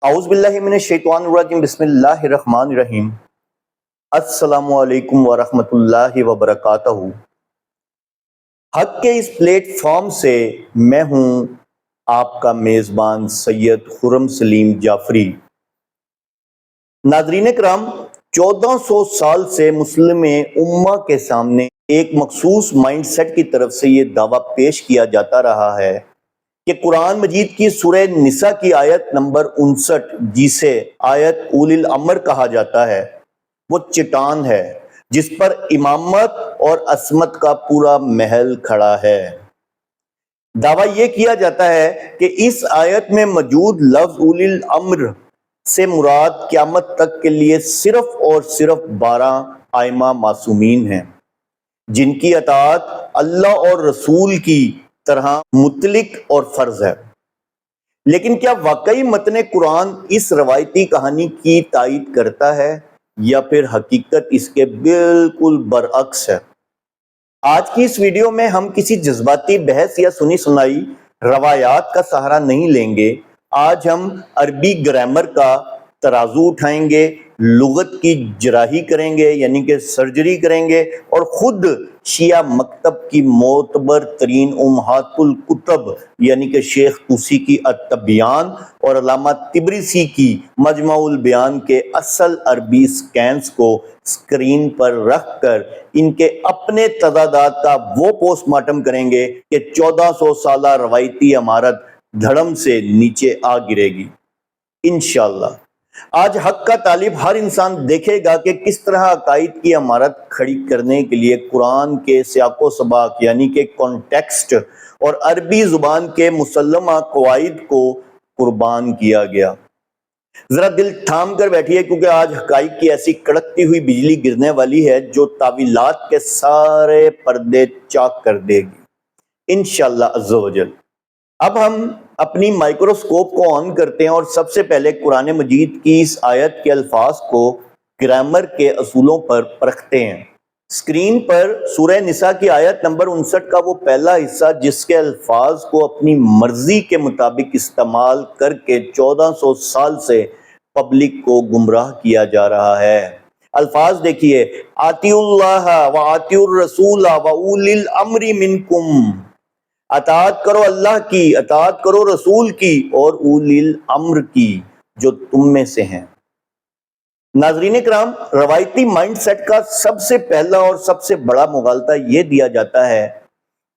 اعوذ باللہ من الشیطان الرجیم بسم اللہ الرحمن الرحیم السلام علیکم ورحمۃ اللہ وبرکاتہ۔ حق کے اس پلیٹ فارم سے میں ہوں آپ کا میزبان سید خرم سلیم جعفری۔ ناظرین کرام، 1400 سال سے مسلم امہ کے سامنے ایک مخصوص مائنڈ سیٹ کی طرف سے یہ دعویٰ پیش کیا جاتا رہا ہے کہ قرآن مجید کی سورہ نساء کی آیت نمبر 59 جسے آیت اولی الامر کہا جاتا ہے وہ چٹان ہے جس پر امامت اور عصمت کا پورا محل کھڑا ہے۔ دعویٰ یہ کیا جاتا ہے کہ اس آیت میں موجود لفظ اولی الامر سے مراد قیامت تک کے لیے صرف اور صرف 12 ائمہ معصومین ہیں جن کی اطاعت اللہ اور رسول کی طرح مطلق اور فرض ہے۔ لیکن کیا واقعی متن قرآن اس روایتی کہانی کی تائید کرتا ہے یا پھر حقیقت اس کے بالکل برعکس ہے؟ آج کی اس ویڈیو میں ہم کسی جذباتی بحث یا سنی سنائی روایات کا سہارا نہیں لیں گے۔ آج ہم عربی گرامر کا ترازو اٹھائیں گے، لغت کی جراحی کریں گے یعنی کہ سرجری کریں گے، اور خود شیعہ مکتب کی معتبر ترین امہات الکتب یعنی کہ شیخ طوسی کی التبیان اور علامہ طبرسی کی مجمع البیان کے اصل عربی سکینز کو سکرین پر رکھ کر ان کے اپنے تضادات کا وہ پوسٹ مارٹم کریں گے کہ 1400 سالہ روایتی عمارت دھڑم سے نیچے آ گرے گی انشاءاللہ۔ آج حق کا طالب ہر انسان دیکھے گا کہ کس طرح عقائد کی عمارت کھڑی کرنے کے لیے قرآن کے سیاق و سباق یعنی کہ کانٹیکسٹ اور عربی زبان کے مسلمہ قواعد کو قربان کیا گیا۔ ذرا دل تھام کر بیٹھیے کیونکہ آج حقائق کی ایسی کڑکتی ہوئی بجلی گرنے والی ہے جو تعویلات کے سارے پردے چاک کر دے گی انشاءاللہ عز و جل۔ اب ہم اپنی مائکروسکوپ کو آن کرتے ہیں اور سب سے پہلے قرآن مجید کی اس آیت کے الفاظ کو گرامر کے اصولوں پر پرکھتے ہیں۔ سکرین پر سورہ نساء کی آیت نمبر 59 کا وہ پہلا حصہ جس کے الفاظ کو اپنی مرضی کے مطابق استعمال کر کے 1400 سال سے پبلک کو گمراہ کیا جا رہا ہے۔ الفاظ دیکھیے، آتی اللہ و آتی الرسول و اولی الامر منکم، اطاعت کرو اللہ کی، اطاعت کرو رسول کی اور اولی الامر کی جو تم میں سے ہیں۔ ناظرین کرام، روایتی مائنڈ سیٹ کا سب سے پہلا اور سب سے بڑا مغالطہ یہ دیا جاتا ہے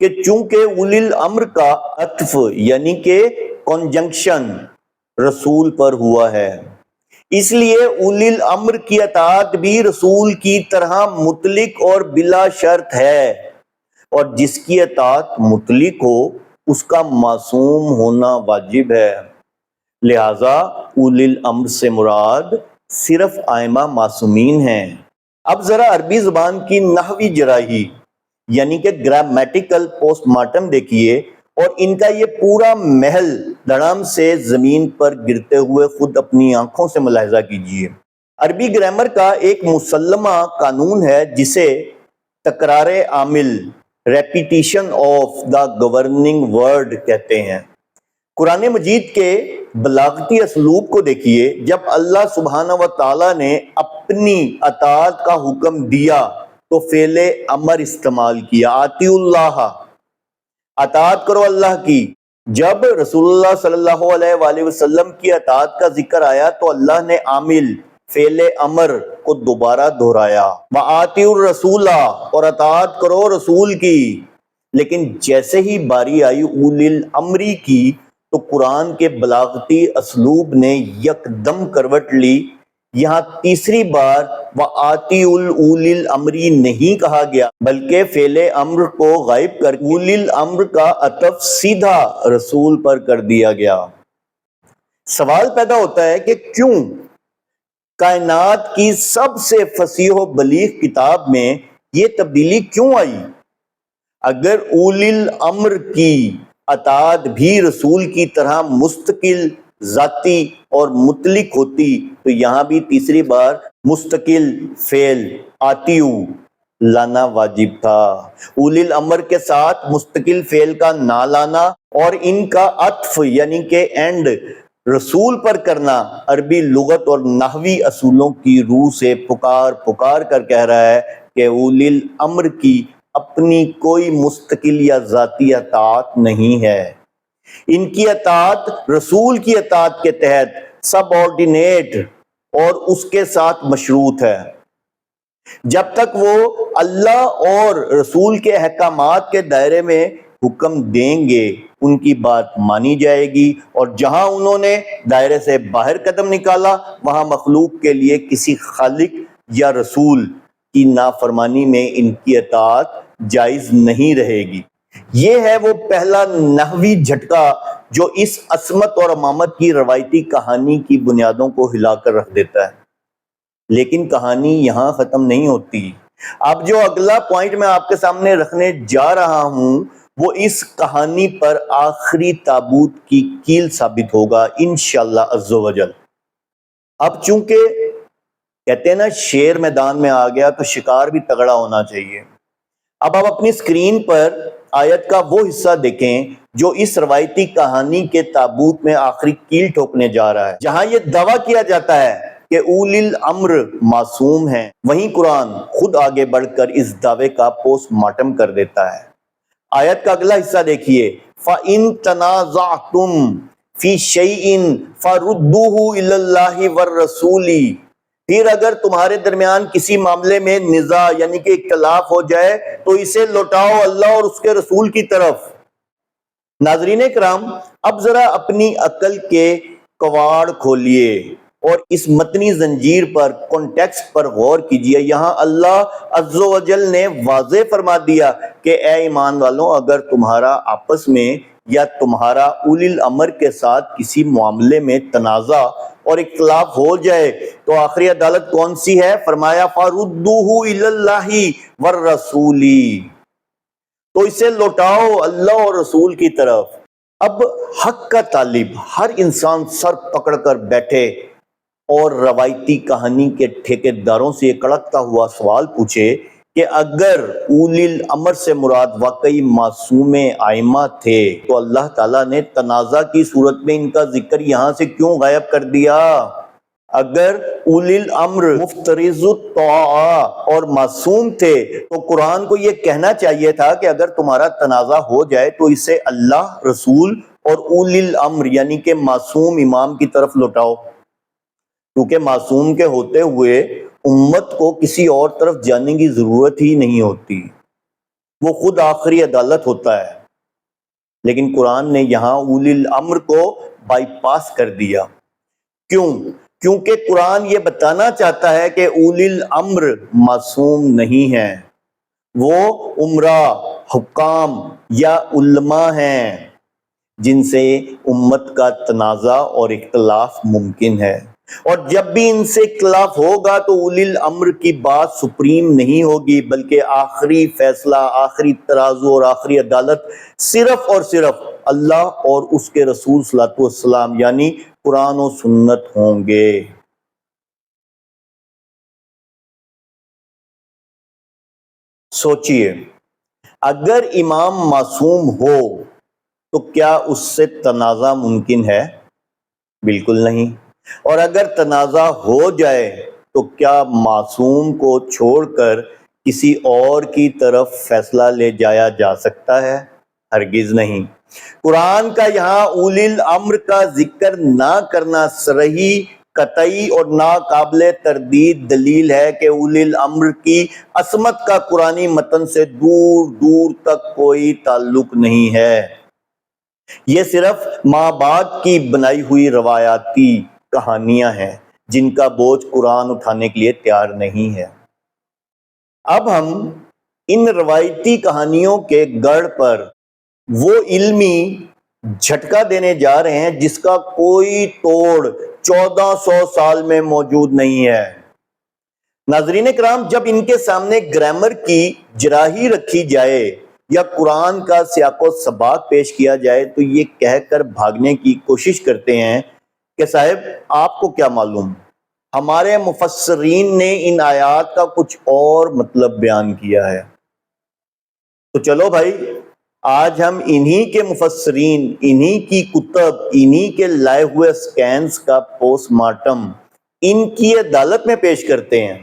کہ چونکہ اولی الامر کا عطف یعنی کہ کنجنکشن رسول پر ہوا ہے اس لیے اولی الامر کی اطاعت بھی رسول کی طرح مطلق اور بلا شرط ہے، اور جس کی اطاعت مطلق ہو اس کا معصوم ہونا واجب ہے۔ لہذا اولی الامر سے مراد صرف ائمہ معصومین ہیں۔ اب ذرا عربی زبان کی نحوی جراحی یعنی کہ گرامیٹیکل پوسٹ مارٹم دیکھیے اور ان کا یہ پورا محل دھڑام سے زمین پر گرتے ہوئے خود اپنی آنکھوں سے ملاحظہ کیجیے۔ عربی گرامر کا ایک مسلمہ قانون ہے جسے تکرار عامل repetition of the governing word کہتے ہیں۔ قرآن مجید کے بلاغتی اسلوب کو دیکھیے، جب اللہ سبحانہ و تعالیٰ نے اپنی اطاعت کا حکم دیا تو فعل امر استعمال کیا، آتی اللہ، اطاعت کرو اللہ کی۔ جب رسول اللہ صلی اللہ علیہ وآلہ وسلم کی اطاعت کا ذکر آیا تو اللہ نے عامل فعل امر کو دوبارہ دہرایا، وآتی الرسول، اور اطاعت کرو رسول کی۔ لیکن جیسے ہی باری آئی اولی الامری کی تو قرآن کے بلاغتی اسلوب نے یکدم کروٹ لی۔ یہاں تیسری بار وآتی اولی الامری نہیں کہا گیا بلکہ فعل امر کو غائب کر اولی الامر کا عطف سیدھا رسول پر کر دیا گیا۔ سوال پیدا ہوتا ہے کہ کیوں کائنات کی سب سے فصیح و بلیغ کتاب میں یہ تبدیلی کیوں آئی؟ اگر اولی الامر کی اطاعت بھی رسول کی طرح مستقل، ذاتی اور مطلق ہوتی تو یہاں بھی تیسری بار مستقل فعل آتیو لانا واجب تھا۔ اولی الامر کے ساتھ مستقل فعل کا نہ لانا اور ان کا عطف یعنی کہ اینڈ رسول پر کرنا عربی لغت اور نحوی اصولوں کی روح سے پکار پکار کر کہہ رہا ہے کہ اولی الامر کی اپنی کوئی مستقل یا ذاتی اطاعت نہیں ہے، ان کی اطاعت رسول کی اطاعت کے تحت سب آرڈینیٹ اور اس کے ساتھ مشروط ہے۔ جب تک وہ اللہ اور رسول کے احکامات کے دائرے میں حکم دیں گے ان کی بات مانی جائے گی، اور جہاں انہوں نے دائرے سے باہر قدم نکالا وہاں مخلوق کے لیے کسی خالق یا رسول کی نافرمانی میں ان کی اطاعت جائز نہیں رہے گی۔ یہ ہے وہ پہلا نحوی جھٹکا جو اس عصمت اور امامت کی روایتی کہانی کی بنیادوں کو ہلا کر رکھ دیتا ہے۔ لیکن کہانی یہاں ختم نہیں ہوتی۔ اب جو اگلا پوائنٹ میں آپ کے سامنے رکھنے جا رہا ہوں وہ اس کہانی پر آخری تابوت کی کیل ثابت ہوگا انشاءاللہ عز و جل۔ اب چونکہ کہتے ہیں نا شیر میدان میں آ گیا تو شکار بھی تگڑا ہونا چاہیے۔ اب آپ اپنی اسکرین پر آیت کا وہ حصہ دیکھیں جو اس روایتی کہانی کے تابوت میں آخری کیل ٹھوکنے جا رہا ہے، جہاں یہ دعویٰ کیا جاتا ہے کہ اولی الامر معصوم ہیں، وہیں قرآن خود آگے بڑھ کر اس دعوے کا پوسٹ مارٹم کر دیتا ہے۔ آیت کا اگلا حصہ دیکھیے، فَإِن تَنَازَعْتُمْ فِي شَيْءٍ فَرُدُّوهُ إِلَى اللَّهِ وَالرَّسُولِ، پھر اگر تمہارے درمیان کسی معاملے میں نزاع یعنی کہ اختلاف ہو جائے تو اسے لوٹاؤ اللہ اور اس کے رسول کی طرف۔ ناظرین کرام، اب ذرا اپنی عقل کے کواڑ کھولیے اور اس متنی زنجیر پر کانٹیکسٹ پر غور کیجئے۔ یہاں اللہ عز و جل نے واضح فرما دیا کہ اے ایمان والوں، اگر تمہارا آپس میں یا تمہارا اولی الامر کے ساتھ کسی معاملے میں تنازع اور اختلاف ہو جائے تو آخری عدالت کون سی ہے؟ فرمایا فَرُدُّوهُ إِلَى اللَّهِ وَالرَّسُولِ، تو اسے لوٹاؤ اللہ اور رسول کی طرف۔ اب حق کا طالب ہر انسان سر پکڑ کر بیٹھے اور روایتی کہانی کے ٹھیکیداروں سے یہ کڑکتا ہوا سوال پوچھے کہ اگر اولی الامر سے مراد واقعی معصوم ائمہ تھے تو اللہ تعالیٰ نے تنازع کی صورت میں ان کا ذکر یہاں سے کیوں غائب کر دیا؟ اگر اولی الامر مفترض الطاعہ اور معصوم تھے تو قرآن کو یہ کہنا چاہیے تھا کہ اگر تمہارا تنازع ہو جائے تو اسے اللہ، رسول اور اولی الامر یعنی کہ معصوم امام کی طرف لوٹاؤ، کیونکہ معصوم کے ہوتے ہوئے امت کو کسی اور طرف جانے کی ضرورت ہی نہیں ہوتی، وہ خود آخری عدالت ہوتا ہے۔ لیکن قرآن نے یہاں اولی الامر کو بائی پاس کر دیا۔ کیوں؟ کیونکہ قرآن یہ بتانا چاہتا ہے کہ اولی الامر معصوم نہیں ہیں، وہ امرا، حکام یا علماء ہیں جن سے امت کا تنازع اور اختلاف ممکن ہے، اور جب بھی ان سے اختلاف ہوگا تو اولی الامر کی بات سپریم نہیں ہوگی، بلکہ آخری فیصلہ، آخری ترازو اور آخری عدالت صرف اور صرف اللہ اور اس کے رسول صلی اللہ علیہ وسلم یعنی قرآن و سنت ہوں گے۔ سوچئے، اگر امام معصوم ہو تو کیا اس سے تنازع ممکن ہے؟ بالکل نہیں۔ اور اگر تنازع ہو جائے تو کیا معصوم کو چھوڑ کر کسی اور کی طرف فیصلہ لے جایا جا سکتا ہے؟ ہرگز نہیں۔ قرآن کا یہاں اولی الامر کا ذکر نہ کرنا صریح، قطعی اور ناقابل تردید دلیل ہے کہ اولی الامر کی عصمت کا قرآنی متن سے دور دور تک کوئی تعلق نہیں ہے۔ یہ صرف ماں باپ کی بنائی ہوئی روایاتی کہانیاں ہیں جن کا بوجھ قرآن اٹھانے کے لیے تیار نہیں ہے۔ اب ہم ان روایتی کہانیوں کے گڑھ پر وہ علمی جھٹکا دینے جا رہے ہیں جس کا کوئی توڑ 1400 سال میں موجود نہیں ہے۔ ناظرین کرام، جب ان کے سامنے گرامر کی جراحی رکھی جائے یا قرآن کا سیاق و سباق پیش کیا جائے تو یہ کہہ کر بھاگنے کی کوشش کرتے ہیں کہ صاحب آپ کو کیا معلوم، ہمارے مفسرین نے ان آیات کا کچھ اور مطلب بیان کیا ہے۔ تو چلو بھائی، آج ہم انہی کے مفسرین، انہی کی کتب، انہی کے لائے ہوئے سکینز کا پوسٹ مارٹم ان کی عدالت میں پیش کرتے ہیں۔